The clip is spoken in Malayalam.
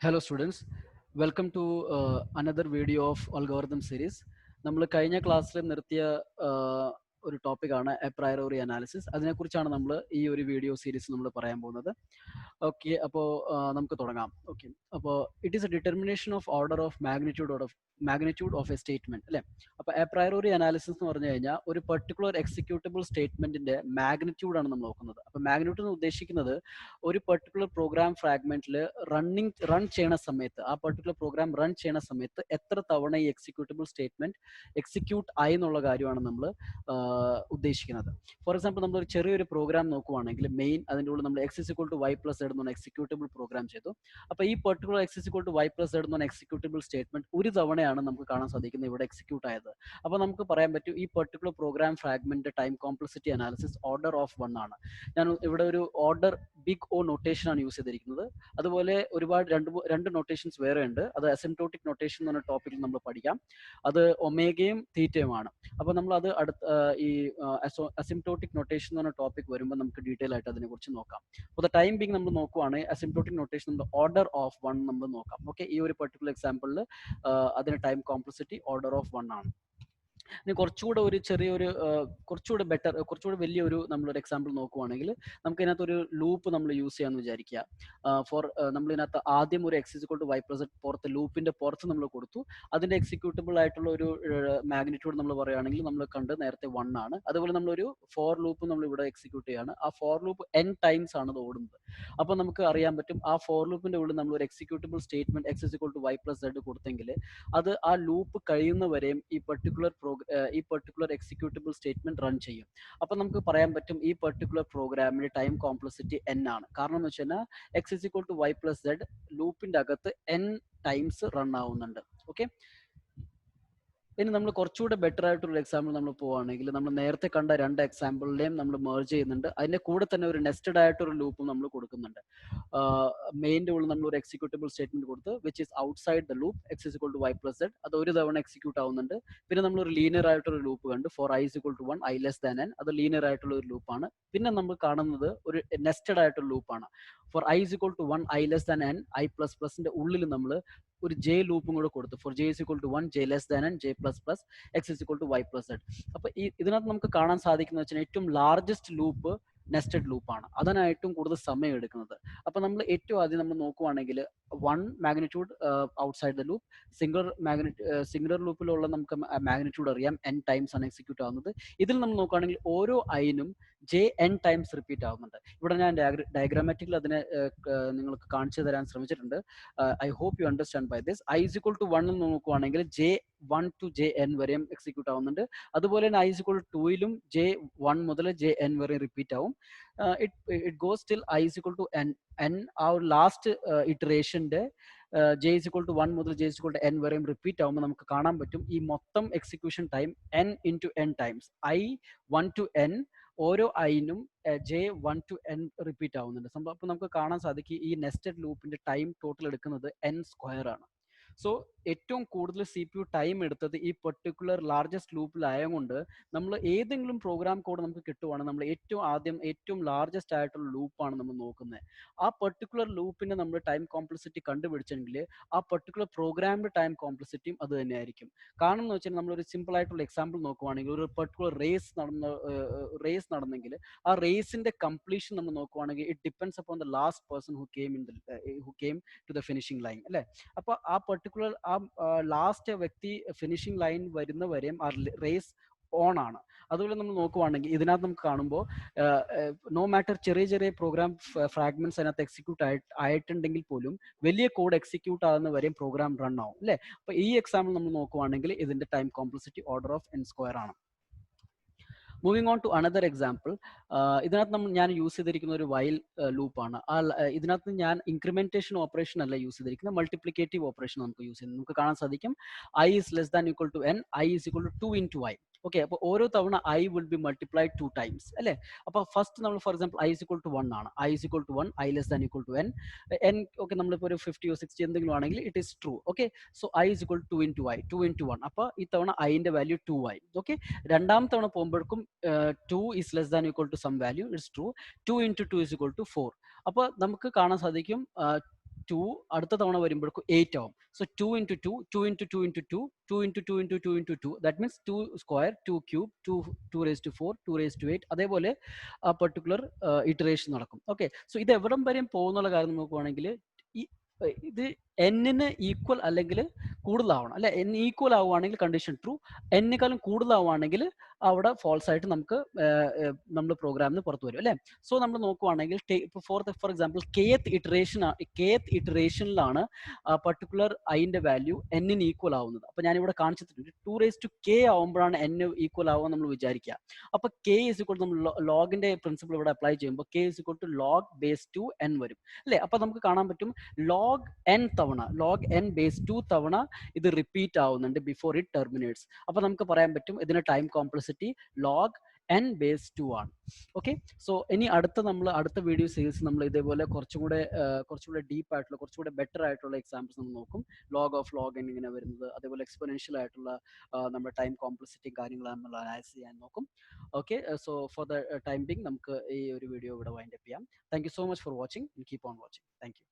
Hello students, welcome to another video of algorithm series. നമ്മൾ കഴിഞ്ഞ ക്ലാസ്സിൽ നിർത്തിയ ഒരു ടോപ്പിക്കാണ് എ പ്രയോറി അനാലിസിസ്. അതിനെക്കുറിച്ചാണ് നമ്മൾ ഈ ഒരു വീഡിയോ സീരീസ് നമ്മൾ പറയാൻ പോകുന്നത്. ഓക്കെ, അപ്പോൾ നമുക്ക് തുടങ്ങാം. ഓക്കെ, അപ്പോൾ it is A determination of order of magnitude of A statement അല്ലേ. അപ്പോൾ എ പ്രയോറി അനാലിസിസ് എന്ന് പറഞ്ഞു കഴിഞ്ഞാൽ ഒരു പെർട്ടിക്കുലർ എക്സിക്യൂട്ടബിൾ സ്റ്റേറ്റ്മെന്റിന്റെ മാഗ്നിറ്റ്യൂഡ് ആണ് നമ്മൾ നോക്കുന്നത്. അപ്പോൾ മാഗ്നിറ്റ്യൂഡ് എന്ന് ഉദ്ദേശിക്കുന്നത് ഒരു പെർട്ടിക്കുലർ പ്രോഗ്രാം ഫ്രാഗ്മെന്റിൽ റൺ ചെയ്യണ സമയത്ത്, ആ പെർട്ടിക്കുലർ പ്രോഗ്രാം റൺ ചെയ്യണ സമയത്ത് എത്ര തവണ ഈ എക്സിക്യൂട്ടബിൾ സ്റ്റേറ്റ്മെന്റ് എക്സിക്യൂട്ട് ആയി എന്നുള്ള കാര്യമാണ് നമ്മൾ ഉദ്ദേശിക്കുന്നത്. ഫോർ എക്സാമ്പിൾ, നമ്മൾ ഒരു ചെറിയൊരു പ്രോഗ്രാം നോക്കുവാണെങ്കിൽ മെയിൻ അതിൻ്റെ ഉള്ളിൽ നമ്മൾ x is equal to y plus z എന്ന് എക്സിക്യൂട്ടബിൾ പ്രോഗ്രാം ചെയ്തു. അപ്പോൾ ഈ particular x is equal to y plus z എന്ന് എക്സിക്യൂട്ടബിൾ സ്റ്റേറ്റ്മെന്റ് ഒരു തവണയാണ് നമുക്ക് കാണാൻ സാധിക്കുന്നത് ഇവിടെ എക്സിക്യൂട്ട് ആയത്. അപ്പോൾ നമുക്ക് പറയാൻ പറ്റും ഈ particular program fragment time complexity analysis order of 1 ആണ്. ഞാൻ ഇവിടെ ഒരു ഓർഡർ ബിഗ് ഒ നൊട്ടേഷൻ ആണ് യൂസ് ചെയ്തിരിക്കുന്നത്. അതുപോലെ ഒരുപാട് രണ്ട് നൊട്ടേഷൻസ് വേറെ ഉണ്ട്. അത് അസിംപ്റ്റോട്ടിക് നൊട്ടേഷൻ എന്ന് പറഞ്ഞ ടോപ്പിക്കിൽ നമ്മൾ പഠിക്കാം. അത് ഒമേഗയും തീറ്റയുമാണ്. അപ്പോൾ നമ്മൾ അത് അടുത്ത ഈ അസിംപ്റ്റോട്ടിക് നൊട്ടേഷൻ എന്ന് പറഞ്ഞ ടോപ്പിക് വരുമ്പോൾ നമുക്ക് ഡീറ്റെയിൽ ആയിട്ട് അതിനെക്കുറിച്ച് നോക്കാം. അപ്പോൾ ദ ടൈം ബിങ് നമ്മൾ നോക്കുവാണെങ്കിൽ അസിംപ്റ്റോട്ടിക് നൊട്ടേഷൻ നമ്മൾ ഓർഡർ ഓഫ് 1 നമ്മൾ നോക്കാം. ഓക്കെ, ഈ ഒരു പെർട്ടിക്കുലർ എക്സാമ്പിളിൽ അതിന് ടൈം കോംപ്ലക്സിറ്റി ഓർഡർ ഓഫ് 1 ആണ്. ഇനി കുറച്ചുകൂടെ ഒരു ചെറിയൊരു കുറച്ചുകൂടെ വലിയൊരു നമ്മളൊരു എക്സാമ്പിൾ നോക്കുവാണെങ്കിൽ നമുക്ക് ഇതിനകത്ത് ഒരു ലൂപ്പ് നമ്മൾ യൂസ് ചെയ്യാമെന്ന് വിചാരിക്കുക. നമ്മൾ ഇതിനകത്ത് ആദ്യം ഒരു x equal to y plus പുറത്ത് ലൂപ്പിന്റെ പുറത്ത് നമ്മൾ കൊടുത്തു. അതിന്റെ എക്സിക്യൂട്ടബിൾ ആയിട്ടുള്ള ഒരു മാഗ്നിറ്റ്യൂഡ് നമ്മൾ പറയുകയാണെങ്കിൽ നമ്മൾ കണ്ട് നേരത്തെ 1 ആണ്. അതുപോലെ നമ്മളൊരു ഫോർ ലൂപ്പ് നമ്മൾ ഇവിടെ എക്സിക്യൂട്ട് ചെയ്യാണ്. ആ ഫോർ ലൂപ്പ് n ടൈംസ് ആണ് അത് ഓടുന്നത്. അപ്പോൾ നമുക്ക് അറിയാൻ പറ്റും ആ ഫോർ ലൂപ്പിന്റെ ഉള്ളിൽ നമ്മൾ ഒരു executable statement x equal to y plus z കൊടുത്തെങ്കിൽ അത് ആ ലൂപ്പ് കഴിയുന്നവരെയും ഈ പെർട്ടിക്കുലർ എക്സിക്യൂട്ടബിൾ സ്റ്റേറ്റ്മെന്റ് റൺ ചെയ്യും. അപ്പൊ നമുക്ക് പറയാൻ പറ്റും ഈ പെർട്ടിക്കുലർ പ്രോഗ്രാമിന്റെ ടൈം കോംപ്ലക്സിറ്റി n ആണ്. കാരണം എന്ന് വെച്ച് കഴിഞ്ഞാൽ x is equal to y plus z ലൂപ്പിന്റെ അകത്ത് n ടൈംസ് റൺ ആവുന്നുണ്ട്. ഓക്കെ, ഇനി നമ്മൾ കുറച്ചുകൂടെ ബെറ്റർ ആയിട്ടുള്ള എക്സാമ്പിൾ നമ്മൾ പോവുകയാണെങ്കിൽ നമ്മൾ നേരത്തെ കണ്ട രണ്ട് എക്സാമ്പിളിലെയും നമ്മൾ മെർജ് ചെയ്യുന്നുണ്ട്. അതിന്റെ കൂടെ തന്നെ ഒരു നെസ്റ്റഡ് ആയിട്ടൊരു ലൂപ്പും നമ്മൾ കൊടുക്കുന്നുണ്ട്. മെയിൻ്റെ ഉള്ളിൽ നമ്മൾ ഒരു എക്സിക്യൂട്ടബിൾ സ്റ്റേറ്റ്മെന്റ് കൊടുത്ത് which is outside the loop x is equal to y plus z, അത് ഒരു തവണ എക്സിക്യൂട്ട് ആവുന്നുണ്ട്. പിന്നെ നമ്മൾ ഒരു ലീനിയർ ആയിട്ടൊരു ലൂപ്പ് കണ്ട് for i is equal to 1 i less than n, അത് ലീനിയർ ആയിട്ടുള്ള ഒരു ലൂപ്പാണ്. പിന്നെ നമ്മൾ കാണുന്നത് ഒരു നെസ്റ്റഡ് ആയിട്ടൊരു ലൂപ്പാണ്. For i is equal to 1 i less than n i plus പ്ലസിന്റെ ഉള്ളിൽ നമ്മൾ ഒരു ജെ ലൂപ്പും കൂടെ കൊടുത്തു. For j is equal to 1 j less than n j plus plus x is equal to y plus z. അപ്പൊ ഇതിനകത്ത് നമുക്ക് കാണാൻ സാധിക്കുന്ന വെച്ചാൽ ഏറ്റവും ലാർജസ്റ്റ് ലൂപ്പ് നെസ്റ്റഡ് ലൂപ്പാണ്. അതാണ് ഏറ്റവും കൂടുതൽ സമയം എടുക്കുന്നത്. അപ്പൊ നമ്മൾ ഏറ്റവും ആദ്യം നമ്മൾ നോക്കുവാണെങ്കിൽ 1 magnitude outside the loop, singular ലൂപ്പിലുള്ള നമുക്ക് മാഗ്നിറ്റ്യൂഡ് അറിയാം n ടൈംസ് ആണ് എക്സിക്യൂട്ട് ആവുന്നത്. ഇതിൽ നമ്മൾ നോക്കുകയാണെങ്കിൽ ഓരോ ഐനും ജെ n ടൈംസ് റിപ്പീറ്റ് ആവുന്നുണ്ട്. ഇവിടെ ഞാൻ ഡയഗ്രാമാറ്റിക്കൽ അതിനെ നിങ്ങൾക്ക് കാണിച്ചു തരാൻ ശ്രമിച്ചിട്ടുണ്ട്. I hope you understand by this. I is equal to 1 നോക്കുവാണെങ്കിൽ ജെ 1 ടു ജെ എൻ വരെയും എക്സിക്യൂട്ട് ആവുന്നുണ്ട്. അതുപോലെ തന്നെ ഐ ഇസ് ഇക്വൽ ടു 2ലും ജെ 1 മുതൽ ജെ എൻ വരെ റിപ്പീറ്റ് ആവും. It goes till i is equal to n. ആ ഒരു ലാസ്റ്റ് ഇറ്ററേഷന്റെ ജെ ഇസ് ഇക്വൽ ടു 1 മുതൽ j is equal to n വരെയും റിപ്പീറ്റ് ആവുമ്പോൾ നമുക്ക് കാണാൻ പറ്റും ഈ മൊത്തം execution time n into n times i 1 to n ഓരോ ഐനും ജെ 1 ടു n റിപ്പീറ്റ് ആവുന്നുണ്ട് സംഭവം. അപ്പോൾ നമുക്ക് കാണാൻ സാധിക്കും ഈ നെസ്റ്റഡ് ലൂപ്പിന്റെ ടൈം ടോട്ടൽ എടുക്കുന്നത് n സ്ക്വയർ ആണ്. സോ ഏറ്റവും കൂടുതൽ സി പി യു ടൈം എടുത്തത് ഈ പെർട്ടിക്കുലർ ലാർജസ്റ്റ് ലൂപ്പിലായതുകൊണ്ട് നമ്മൾ ഏതെങ്കിലും പ്രോഗ്രാം കോഡ് നമുക്ക് കിട്ടുവാണെങ്കിൽ നമ്മൾ ഏറ്റവും ലാർജസ്റ്റ് ആയിട്ടുള്ള ലൂപ്പാണ് നമ്മൾ നോക്കുന്നത്. ആ പെർട്ടിക്കുലർ ലൂപ്പിന്റെ നമ്മൾ ടൈം കോംപ്ലക്സിറ്റി കണ്ടുപിടിച്ചെങ്കിൽ ആ പെർട്ടിക്കുലർ പ്രോഗ്രാമിന്റെ ടൈം കോംപ്ലക്സിറ്റിയും അത് തന്നെയായിരിക്കും. കാരണം എന്ന് വെച്ചാൽ നമ്മളൊരു സിമ്പിൾ ആയിട്ടുള്ള എക്സാമ്പിൾ നോക്കുവാണെങ്കിൽ ഒരു പെർട്ടിക്കുലർ റേസ് നടന്നെങ്കിൽ ആ റേസിന്റെ കംപ്ലീഷൻ നമ്മൾ നോക്കുവാണെങ്കിൽ it depends upon the last person who came to the finishing line അല്ലേ. അപ്പൊ ആ പെർട്ടിക്കുലർ ലാസ്റ്റ് വ്യക്തി ഫിനിഷിംഗ് ലൈൻ വരുന്നവരെയും ആ റേസ് ഓൺ ആണ്. അതുപോലെ നമ്മൾ നോക്കുവാണെങ്കിൽ ഇതിനകത്ത് നമുക്ക് കാണുമ്പോൾ നോ മാറ്റർ ചെറിയ പ്രോഗ്രാം ഫ്രാഗ്മെന്റ്സ് അതിനകത്ത് എക്സിക്യൂട്ട് ആയിട്ടുണ്ടെങ്കിൽ പോലും വലിയ കോഡ് എക്സിക്യൂട്ട് ആകുന്നവരെയും പ്രോഗ്രാം റൺ ആവും അല്ലേ. അപ്പൊ ഈ എക്സാമ്പിൾ നമ്മൾ നോക്കുവാണെങ്കിൽ ഇതിന്റെ time complexity order of n square ആണ്. Moving on to another example, ഇതിനകത്ത് ഞാൻ യൂസ് ചെയ്തിരിക്കുന്ന ഒരു വൈൽ ലൂപ്പാണ്. ഇതിനകത്ത് ഞാൻ ഇൻക്രിമെന്റേഷൻ ഓപ്പറേഷൻ അല്ല യൂസ് ചെയ്തിരിക്കുന്നത്, മൾട്ടിപ്ലിക്കേറ്റീവ് ഓപ്പറേഷൻ നമുക്ക് യൂസ് ചെയ്യുന്നത്. നമുക്ക് കാണാൻ സാധിക്കും i is less than equal to n, i is equal to 2 into i. Okay, അപ്പോൾ ഓരോ തവണ i will be multiplied 2 times അല്ലേ. അപ്പോൾ ഫസ്റ്റ് നമ്മൾ for example i is equal to 1 ആണ്. I is equal to 1 i less than equal to n. Okay, നമ്മളിപ്പോൾ ഒരു 50 or 60 എന്തെങ്കിലും ആണെങ്കിൽ it is true. Okay, so i is equal to 2 into i, 2 into 1. അപ്പോൾ ഈ തവണ ഐന്റെ വാല്യൂ 2 ആയി. ഓക്കെ, രണ്ടാം തവണ പോകുമ്പോഴേക്കും 2 is less than equal to some value, it's true. 2 into 2 is equal to 4. അപ്പോൾ നമുക്ക് കാണാൻ സാധിക്കും 2 അടുത്ത തവണ വരുമ്പോഴേക്കും 8 ആവും. So 2 into 2, 2 into 2 into 2, 2 into 2 into 2 into 2, that means 2 square, 2 cube, 2 raised to 4, 2 raised to 8. അതേപോലെ ആ പെർട്ടിക്കുലർ ഇറ്ററേഷൻ നടക്കും. ഓക്കെ, സോ ഇത് എവിടം വരെയും പോകുന്നുള്ള കാര്യം നോക്കുവാണെങ്കിൽ ഇത് എന്നിന് ഈക്വൽ അല്ലെങ്കിൽ കൂടുതലാവണം അല്ലെ. n ഈക്വൽ ആവുകയാണെങ്കിൽ കണ്ടീഷൻ ട്രൂ, എന്നേക്കാളും കൂടുതലാവുകയാണെങ്കിൽ അവിടെ ഫോൾസ് ആയിട്ട് നമുക്ക് നമ്മൾ പ്രോഗ്രാമിന് പുറത്തു വരും അല്ലെ. സോ നമ്മൾ നോക്കുവാണെങ്കിൽ ഫോർ എക്സാമ്പിൾ kth ഇറ്ററേഷനിലാണ് പർട്ടിക്കുലർ ഐന്റെ വാല്യൂ എന്നിന് ഈക്വൽ ആവുന്നത്. അപ്പൊ ഞാൻ ഇവിടെ കാണിച്ചിട്ടുണ്ട് 2 raised to k ആവുമ്പോഴാണ് n ഈക്വൽ ആവുക നമ്മൾ വിചാരിക്കുക. അപ്പൊ k is equal നമ്മൾ ലോഗിന്റെ പ്രിൻസിപ്പിൾ ഇവിടെ അപ്ലൈ ചെയ്യുമ്പോൾ k is equal to log base 2 n വരും അല്ലെ. അപ്പൊ നമുക്ക് കാണാൻ പറ്റും log n തവണ, log n base 2 തവണ ഇത് റിപ്പീറ്റ് ആവുന്നുണ്ട് ബിഫോർ ഇറ്റ് ടെർമിനേറ്റ്സ്. അപ്പൊ നമുക്ക് പറയാൻ പറ്റും ഇതിന്റെ time complexity log n base 2 ആണ്. ഓക്കെ, സോ ഇനി അടുത്ത വീഡിയോ സീരീസ് നമ്മൾ ഇതേപോലെ കുറച്ചുകൂടെ ഡീപ്പ് ആയിട്ടുള്ള കുറച്ചുകൂടെ ബെറ്റർ ആയിട്ടുള്ള എക്സാമ്പിൾസ് നമ്മൾ നോക്കും. ലോഗ് ഓഫ് ലോഗ് n ഇങ്ങനെ വരുന്നത്, അതേപോലെ എക്സ്പൊണൻഷ്യൽ ആയിട്ടുള്ള നമ്മുടെ ടൈം കോംപ്ലക്സിറ്റി കാര്യങ്ങൾ നമ്മൾ അനലൈസ് ചെയ്യാൻ നോക്കും. Okay, so for the time being നമുക്ക് ഈ ഒരു വീഡിയോ ഇവിടെ വൈൻഡ് അപ്പ് ചെയ്യാം. Thank you so much for watching. Keep on watching. Thank U.